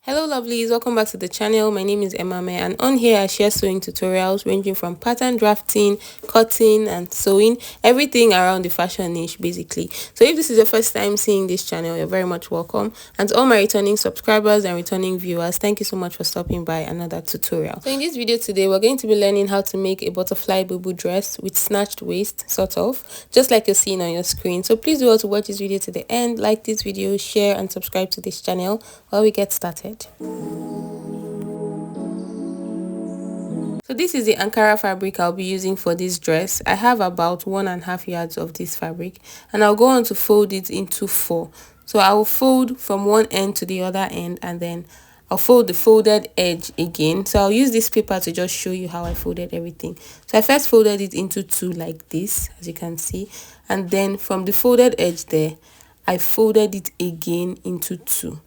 Hello lovelies, welcome back to the channel. My name is Emma May, and on here I share sewing tutorials ranging from pattern drafting, cutting and sewing, everything around the fashion niche basically. So if this is your first time seeing this channel, you're very much welcome. And to all my returning subscribers and returning viewers, thank you so much for stopping by another tutorial. So in this video today, we're going to be learning how to make a butterfly bubu dress with snatched waist, sort of, just like you're seeing on your screen. So please do also watch this video to the end, like this video, share and subscribe to this channel while we get started. So this is the ankara fabric I'll be using for this dress. I have about 1.5 yards of this fabric, and I'll go on to fold it into 4. So I will fold from one end to the other end, and then I'll fold the folded edge again. So I'll use this paper to just show you how I folded everything. So I first folded it into 2 like this, as you can see, and then from the folded edge there, I folded it again into 2.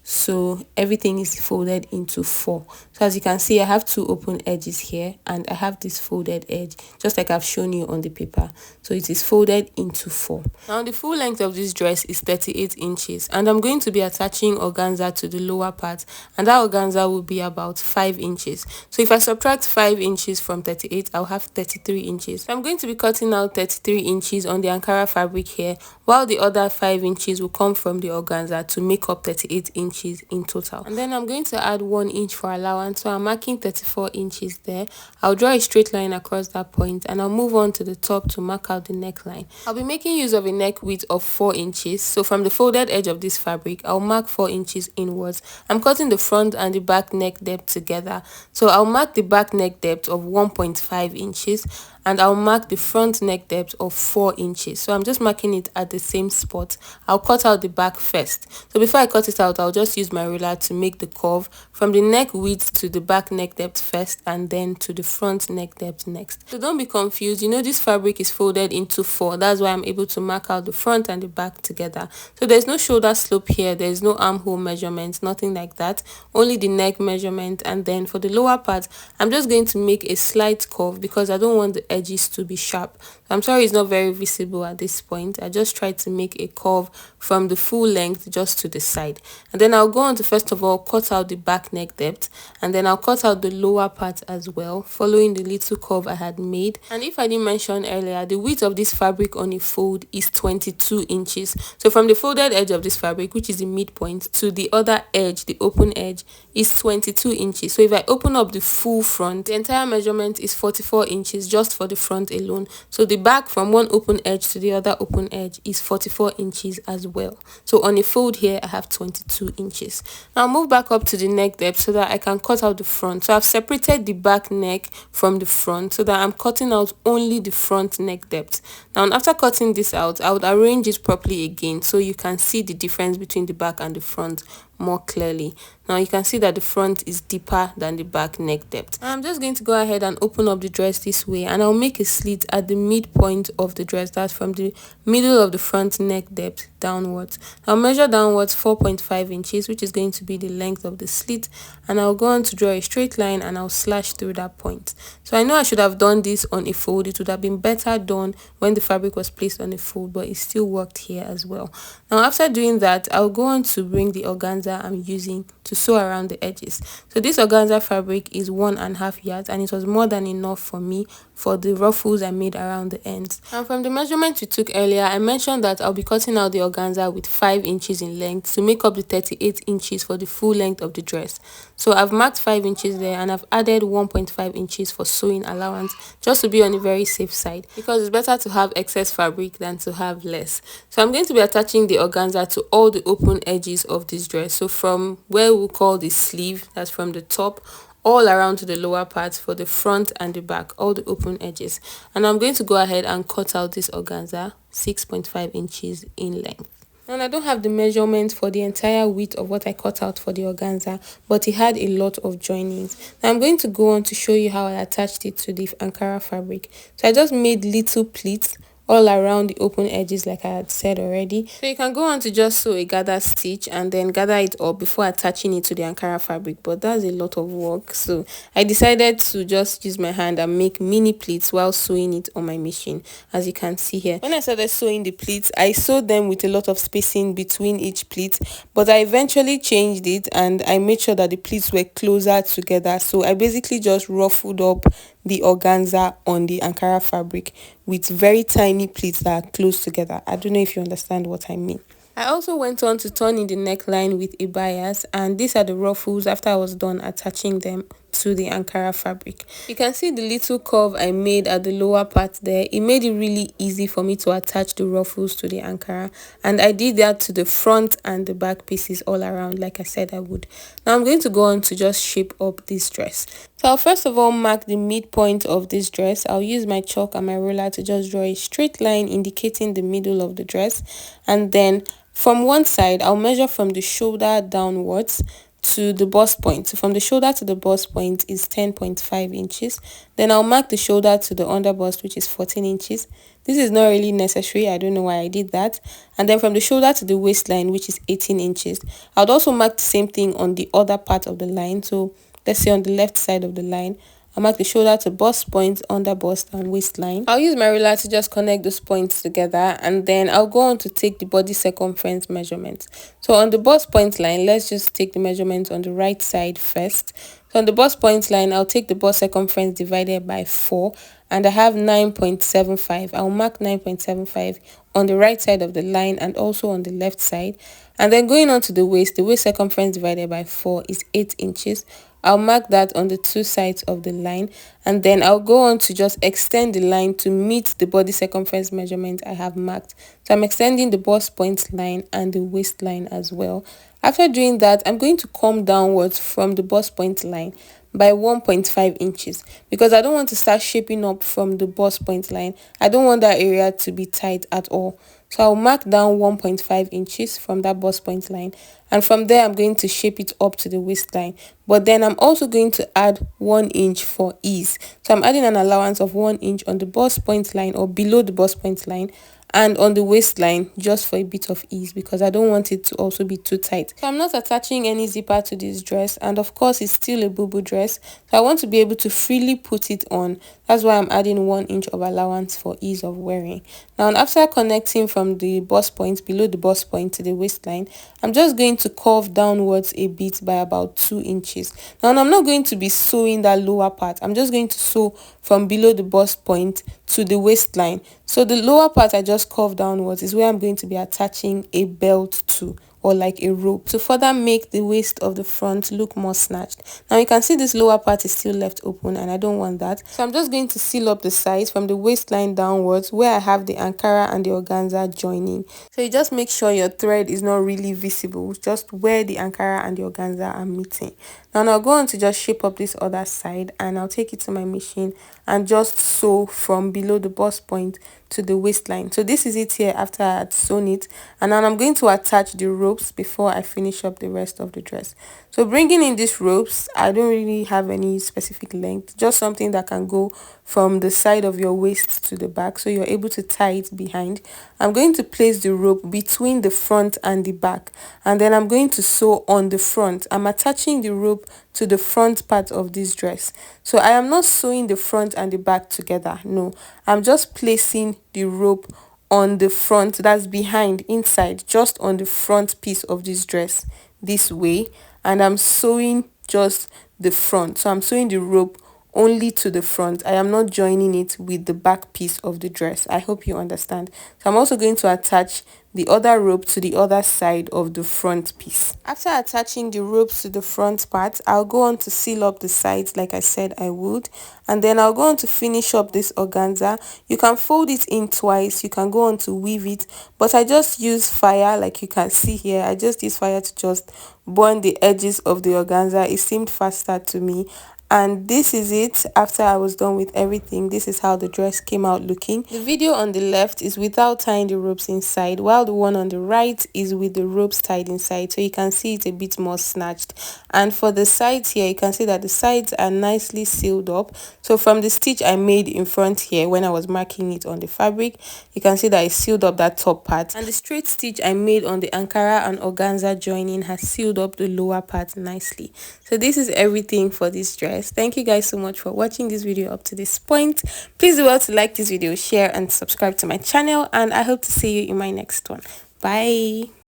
So everything is folded into 4. So as you can see, I have 2 open edges here, and I have this folded edge just like I've shown you on the paper. So it is folded into 4. Now the full length of this dress is 38 inches, and I'm going to be attaching organza to the lower part, and that organza will be about 5 inches. So if I subtract 5 inches from 38, I'll have 33 inches. So I'm going to be cutting out 33 inches on the ankara fabric here, while the other 5 inches will come from the organza to make up 38 inches in total. And then I'm going to add 1 inch for allowance, so I'm marking 34 inches there. I'll draw a straight line across that point, and I'll move on to the top to mark out the neckline. I'll be making use of a neck width of 4 inches, so from the folded edge of this fabric I'll mark 4 inches inwards. I'm cutting the front and the back neck depth together, so I'll mark the back neck depth of 1.5 inches, and I'll mark the front neck depth of 4 inches. So I'm just marking it at the same spot. I'll cut out the back first. So before I cut it out, I'll just use my ruler to make the curve from the neck width to the back neck depth first, and then to the front neck depth next. So don't be confused. You know, this fabric is folded into 4. That's why I'm able to mark out the front and the back together. So there's no shoulder slope here. There's no armhole measurement, nothing like that. Only the neck measurement. And then for the lower part, I'm just going to make a slight curve because I don't want the edges to be sharp. I'm sorry it's not very visible at this point. I just tried to make a curve from the full length just to the side, and then I'll go on to first of all cut out the back neck depth, and then I'll cut out the lower part as well, following the little curve I had made. And if I didn't mention earlier, the width of this fabric on a fold is 22 inches. So from the folded edge of this fabric, which is the midpoint, to the other edge, the open edge, is 22 inches. So if I open up the full front, the entire measurement is 44 inches just for the front alone. So the back from one open edge to the other open edge is 44 inches as well. So on a fold here, I have 22 inches. Now I'll move back up to the neck depth so that I can cut out the front. So I've separated the back neck from the front so that I'm cutting out only the front neck depth. Now after cutting this out, I would arrange it properly again so you can see the difference between the back and the front more clearly. Now you can see that the front is deeper than the back neck depth. I'm just going to go ahead and open up the dress this way, and I'll make a slit at the midpoint of the dress. That's from the middle of the front neck depth downwards. I'll measure downwards 4.5 inches, which is going to be the length of the slit, and I'll go on to draw a straight line, and I'll slash through that point. So I know I should have done this on a fold. It would have been better done when the fabric was placed on a fold, but it still worked here as well. Now after doing that, I'll go on to bring the organza I'm using to sew around the edges. So this organza fabric is 1.5 yards, and it was more than enough for me for the ruffles I made around the ends. And from the measurement we took earlier, I mentioned that I'll be cutting out the organza with 5 inches in length to make up the 38 inches for the full length of the dress. So I've marked 5 inches there, and I've added 1.5 inches for sewing allowance just to be on the very safe side, because it's better to have excess fabric than to have less. So I'm going to be attaching the organza to all the open edges of this dress. So from where we'll call the sleeve, that's from the top all around to the lower part for the front and the back, all the open edges. And I'm going to go ahead and cut out this organza 6.5 inches in length. And I don't have the measurement for the entire width of what I cut out for the organza, but it had a lot of joinings. Now I'm going to go on to show you how I attached it to the ankara fabric. So I just made little pleats all around the open edges like I had said already. So you can go on to just sew a gather stitch and then gather it up before attaching it to the ankara fabric, but that's a lot of work, so I decided to just use my hand and make mini pleats while sewing it on my machine. As you can see here, when I started sewing the pleats, I sewed them with a lot of spacing between each pleat, but I eventually changed it and I made sure that the pleats were closer together. So I basically just ruffled up the organza on the ankara fabric with very tiny pleats that are close together. I don't know if you understand what I mean. I also went on to turn in the neckline with a bias, and these are the ruffles after I was done attaching them to the ankara fabric. You can see the little curve I made at the lower part there. It made it really easy for me to attach the ruffles to the ankara, and I did that to the front and the back pieces all around like I said I would. Now I'm going to go on to just shape up this dress. So I'll first of all mark the midpoint of this dress. I'll use my chalk and my ruler to just draw a straight line indicating the middle of the dress, and then from one side I'll measure from the shoulder downwards to the bust point. So from the shoulder to the bust point is 10.5 inches. Then I'll mark the shoulder to the under bust, which is 14 inches. This is not really necessary, I don't know why I did that. And then from the shoulder to the waistline, which is 18 inches. I would also mark the same thing on the other part of the line. So let's say on the left side of the line, I'll mark the shoulder to bust point, under bust, and waistline. I'll use my ruler to just connect those points together, and then I'll go on to take the body circumference measurement. So on the bust point line, let's just take the measurement on the right side first. So on the bust point line, I'll take the bust circumference divided by 4, and I have 9.75. I'll mark 9.75 on the right side of the line and also on the left side. And then going on to the waist circumference divided by 4 is 8 inches. I'll mark that on the two sides of the line, and then I'll go on to just extend the line to meet the body circumference measurement I have marked. So I'm extending the bust point line and the waistline as well. After doing that, I'm going to come downwards from the bust point line by 1.5 inches because I don't want to start shaping up from the bust point line. I don't want that area to be tight at all. So I'll mark down 1.5 inches from that bust point line, and from there I'm going to shape it up to the waistline. But then I'm also going to add 1 inch for ease. So I'm adding an allowance of 1 inch on the bust point line or below the bust point line, and on the waistline just for a bit of ease because I don't want it to also be too tight. So I'm not attaching any zipper to this dress, and of course it's still a Bubu dress, so I want to be able to freely put it on. That's why I'm adding 1 inch of allowance for ease of wearing. Now after connecting from the bust point, below the bust point to the waistline, I'm just going to curve downwards a bit by about 2 inches. Now I'm not going to be sewing that lower part. I'm just going to sew from below the bust point to the waistline. So the lower part I just curve downwards is where I'm going to be attaching a belt to, or like a rope, to further make the waist of the front look more snatched. Now you can see this lower part is still left open and I don't want that. So I'm just going to seal up the sides from the waistline downwards where I have the ankara and the organza joining. So you just make sure your thread is not really visible, just where the ankara and the organza are meeting. Now I'll go on to just shape up this other side, and I'll take it to my machine and just sew from below the bust point to the waistline. So this is it here after I had sewn it, and now I'm going to attach the ropes before I finish up the rest of the dress. So bringing in these ropes, I don't really have any specific length, just something that can go from the side of your waist to the back so you're able to tie it behind. I'm going to place the rope between the front and the back, and then I'm going to sew on the front. I'm attaching the rope to the front part of this dress. So I am not sewing the front and the back together, no, I'm just placing the rope on the front, that's behind, inside, just on the front piece of this dress this way, and I'm sewing just the front. So I'm sewing the rope only to the front. I am not joining it with the back piece of the dress. I hope you understand. So I'm also going to attach the other rope to the other side of the front piece. After attaching the ropes to the front part, I'll go on to seal up the sides like I said I would, and then I'll go on to finish up this organza. You can fold it in twice, you can go on to weave it, but I just use fire like you can see here. I just use fire to just burn the edges of the organza. It seemed faster to me, And this is it after I was done with everything. This is how the dress came out looking. The video on the left is without tying the ropes inside, while the one on the right is with the ropes tied inside, so you can see it's a bit more snatched. And for the sides here, you can see that the sides are nicely sealed up. So from the stitch I made in front here when I was marking it on the fabric, you can see that I sealed up that top part, and the straight stitch I made on the ankara and organza joining has sealed up the lower part nicely. So this is everything for this dress. Thank you guys so much for watching this video up to this point. Please do well to like this video, share and subscribe to my channel, and I hope to see you in my next one. Bye.